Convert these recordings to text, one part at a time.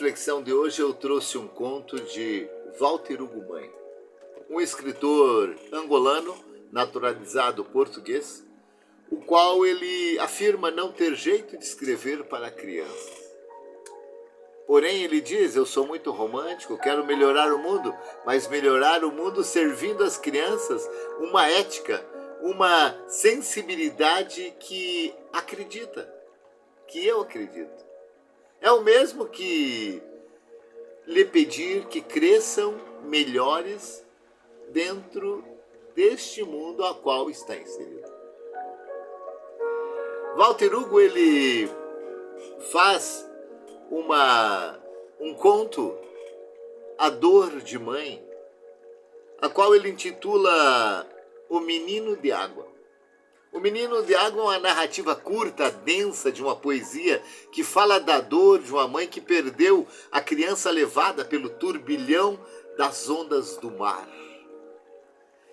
Reflexão de hoje eu trouxe um conto de Walter Ugumãe, um escritor angolano naturalizado português, o qual ele afirma não ter jeito de escrever para crianças. Porém, ele diz: eu sou muito romântico, quero melhorar o mundo, mas melhorar o mundo servindo as crianças uma ética, uma sensibilidade que acredita, que eu acredito. É o mesmo que lhe pedir que cresçam melhores dentro deste mundo a qual está inserido. Walter Hugo, ele faz um conto, A Dor de Mãe, a qual ele intitula O Menino de Água. O Menino de Água é uma narrativa curta, densa, de uma poesia que fala da dor de uma mãe que perdeu a criança levada pelo turbilhão das ondas do mar.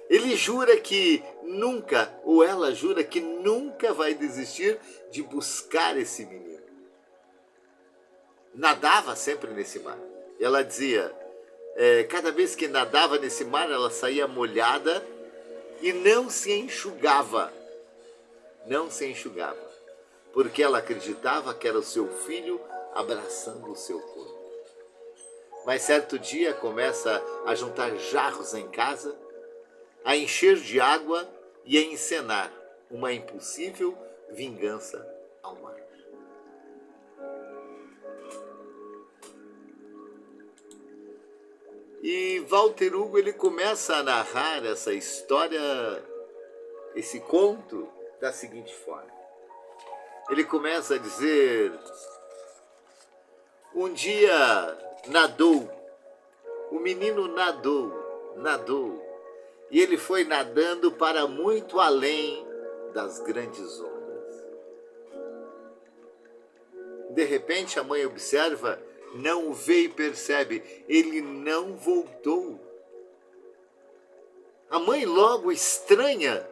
Ele jura que nunca, ou ela jura que nunca vai desistir de buscar esse menino. Nadava sempre nesse mar. Ela dizia, cada vez que nadava nesse mar, ela saía molhada e não se enxugava. Não se enxugava, porque ela acreditava que era o seu filho abraçando o seu corpo. Mas certo dia começa a juntar jarros em casa, a encher de água e a encenar uma impossível vingança ao mar. E Walter Hugo, ele começa a narrar essa história, esse conto, da seguinte forma. Ele começa a dizer: um dia nadou, o menino nadou, e ele foi nadando para muito além das grandes ondas. De repente a mãe observa, não o vê e percebe, ele não voltou. A mãe logo estranha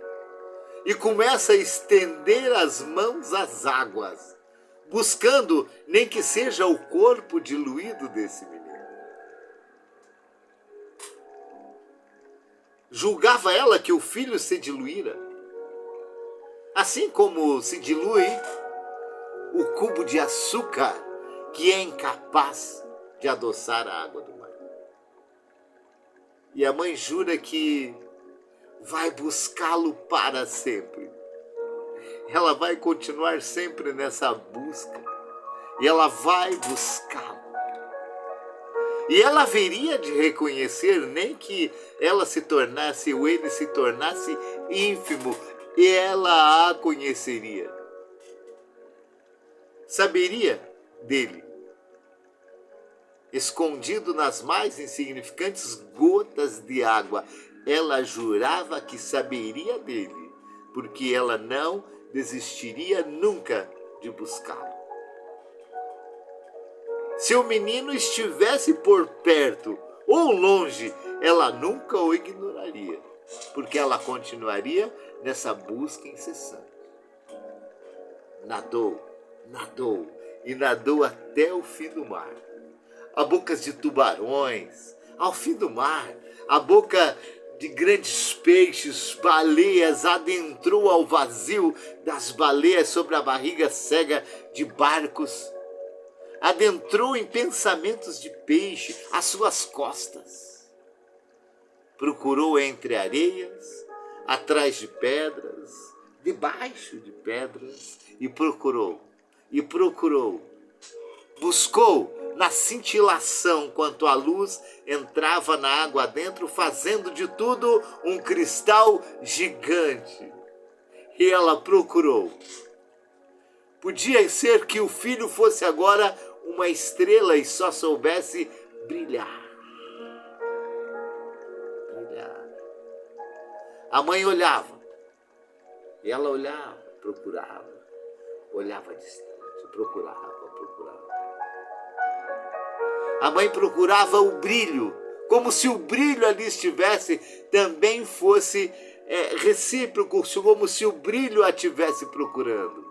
e começa a estender as mãos às águas, buscando nem que seja o corpo diluído desse menino. Julgava ela que o filho se diluíra, assim como se dilui o cubo de açúcar que é incapaz de adoçar a água do mar. E a mãe jura que vai buscá-lo para sempre. Ela vai continuar sempre nessa busca. E ela vai buscá-lo. E ela haveria de reconhecer, nem que ela se tornasse, ou ele se tornasse ínfimo, e ela a conheceria. Saberia dele, escondido nas mais insignificantes gotas de água. Ela jurava que saberia dele, porque ela não desistiria nunca de buscá-lo. Se o menino estivesse por perto ou longe, ela nunca o ignoraria, porque ela continuaria nessa busca incessante. Nadou e nadou até o fim do mar. A bocas de tubarões, ao fim do mar, a boca de grandes peixes, baleias, adentrou ao vazio das baleias sobre a barriga cega de barcos, adentrou em pensamentos de peixe às suas costas, procurou entre areias, atrás de pedras, debaixo de pedras, e procurou, buscou na cintilação quanto a luz entrava na água dentro, fazendo de tudo um cristal gigante. E ela procurou. Podia ser que o filho fosse agora uma estrela e só soubesse brilhar. A mãe olhava. E ela olhava, procurava. Olhava distante, procurava. A mãe procurava o brilho, como se o brilho ali estivesse, também fosse recíproco, como se o brilho a estivesse procurando.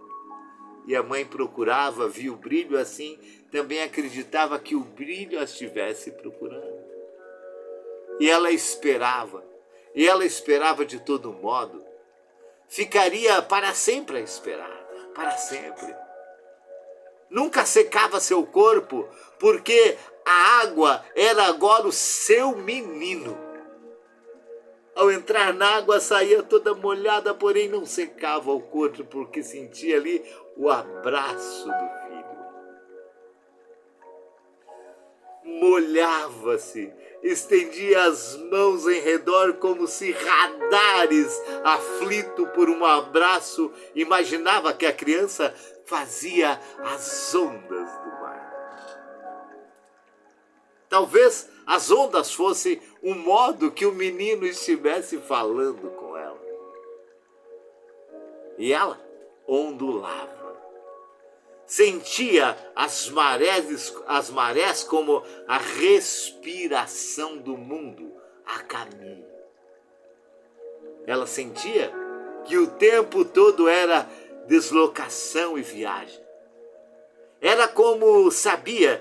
E a mãe procurava, via o brilho assim, também acreditava que o brilho a estivesse procurando. E ela esperava de todo modo. Ficaria para sempre a esperar, para sempre. Nunca secava seu corpo, porque a água era agora o seu menino. Ao entrar na água saía toda molhada, porém não secava o corpo, porque sentia ali o abraço do filho. Molhava-se, estendia as mãos em redor como se Radares, aflito por um abraço, imaginava que a criança fazia as ondas do mar. Talvez as ondas fossem o modo que o menino estivesse falando com ela. E ela ondulava. Sentia as marés como a respiração do mundo a caminho. Ela sentia que o tempo todo era deslocação e viagem. Era como sabia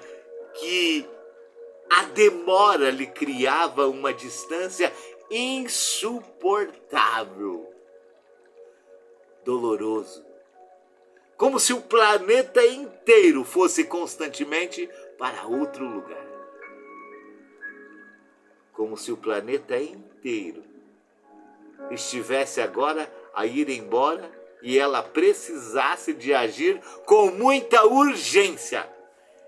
que a demora lhe criava uma distância insuportável, doloroso, como se o planeta inteiro fosse constantemente para outro lugar. Como se o planeta inteiro estivesse agora a ir embora e ela precisasse de agir com muita urgência.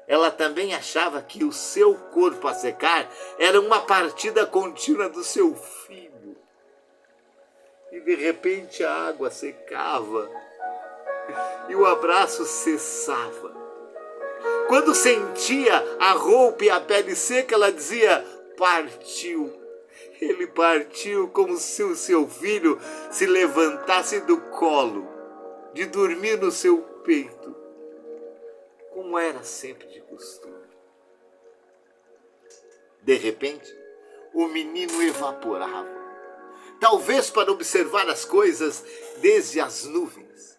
Ela também achava que o seu corpo a secar era uma partida contínua do seu filho. E de repente a água secava e o abraço cessava. Quando sentia a roupa e a pele seca, ela dizia: partiu. Ele partiu, como se o seu filho se levantasse do colo, de dormir no seu peito, como era sempre de costume. De repente, o menino evaporava, talvez para observar as coisas desde as nuvens.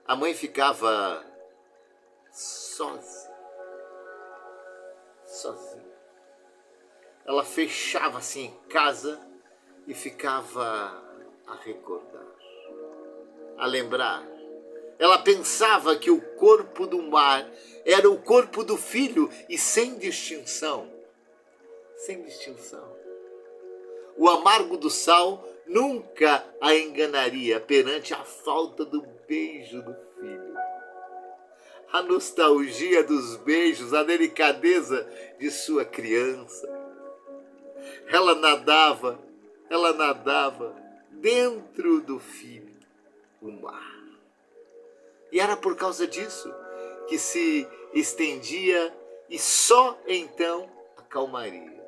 A mãe ficava sozinha. Ela fechava-se em casa e ficava a recordar, a lembrar. Ela pensava que o corpo do mar era o corpo do filho e sem distinção. Sem distinção. O amargo do sal nunca a enganaria perante a falta do beijo do filho. A nostalgia dos beijos, a delicadeza de sua criança. Ela nadava dentro do filho, o mar. E era por causa disso que se estendia e só então acalmaria.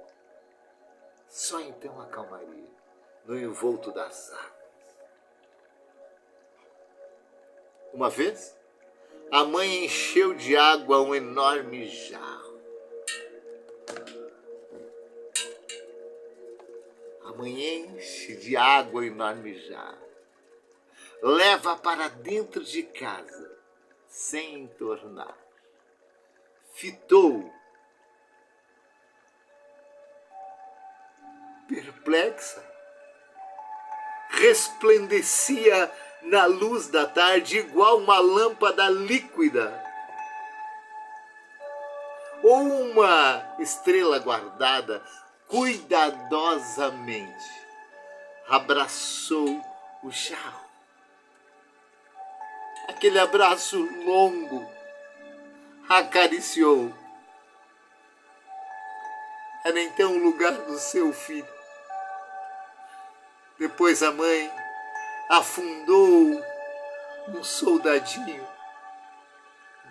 Só então acalmaria no envolto das águas. Uma vez, a mãe encheu de água um enorme jarro. A mãe enche de água um enorme jarro. Leva para dentro de casa, sem entornar. Fitou. Perplexa. Resplandecia na luz da tarde igual uma lâmpada líquida. Ou uma estrela guardada cuidadosamente. Abraçou o jarro. Aquele abraço longo, acariciou. Era então o lugar do seu filho. Depois a mãe afundou um soldadinho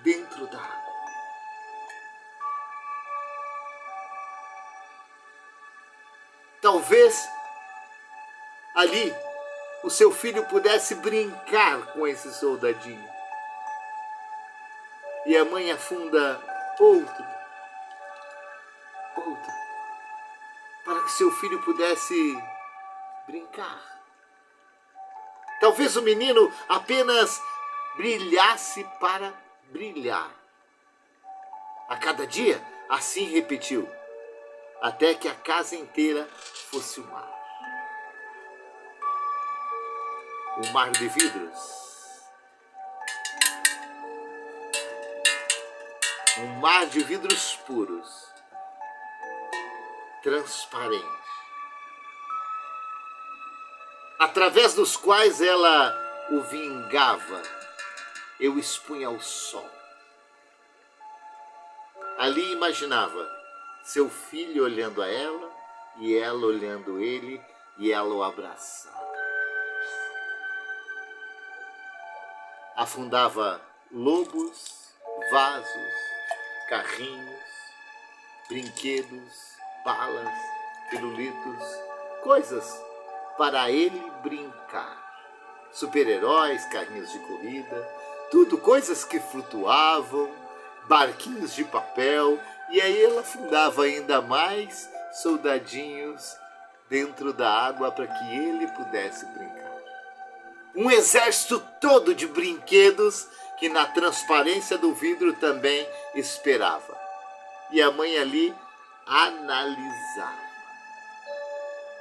dentro da água. Talvez ali o seu filho pudesse brincar com esse soldadinho. E a mãe afunda outro, para que seu filho pudesse brincar. Talvez o menino apenas brilhasse para brilhar. A cada dia, assim repetiu, até que a casa inteira fosse o mar. Um mar de vidros. Um mar de vidros puros, transparente, através dos quais ela o vingava e o expunha ao sol. Ali imaginava seu filho olhando a ela, e ela olhando ele, e ela o abraçava. Afundava lobos, vasos, carrinhos, brinquedos, balas, pirulitos, coisas para ele brincar. Super-heróis, carrinhos de corrida, tudo coisas que flutuavam, barquinhos de papel, e aí ela afundava ainda mais soldadinhos dentro da água para que ele pudesse brincar. Um exército todo de brinquedos que na transparência do vidro também esperava. E a mãe ali analisava.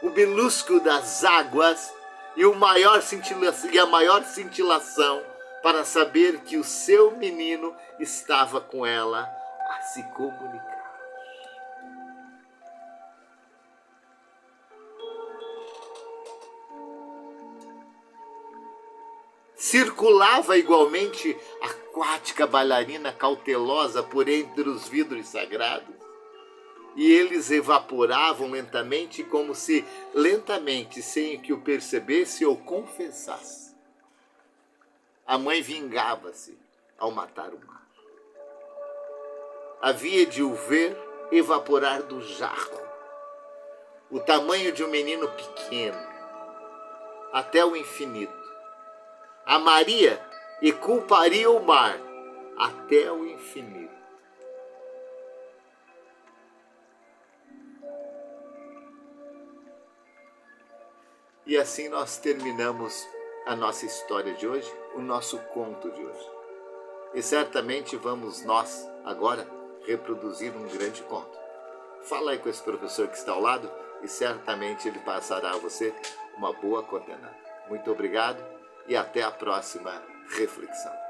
O belusco das águas e a maior cintilação para saber que o seu menino estava com ela a se comunicar. Circulava igualmente aquática bailarina cautelosa por entre os vidros sagrados, e eles evaporavam lentamente, como se lentamente, sem que o percebesse ou confessasse. A mãe vingava-se ao matar o mar. Havia de o ver evaporar do jarro, o tamanho de um menino pequeno, até o infinito. Amaria e culparia o mar até o infinito. E assim nós terminamos a nossa história de hoje, o nosso conto de hoje. E certamente vamos nós, agora, reproduzir um grande conto. Fala aí com esse professor que está ao lado e certamente ele passará a você uma boa coordenada. Muito obrigado e até a próxima reflexão.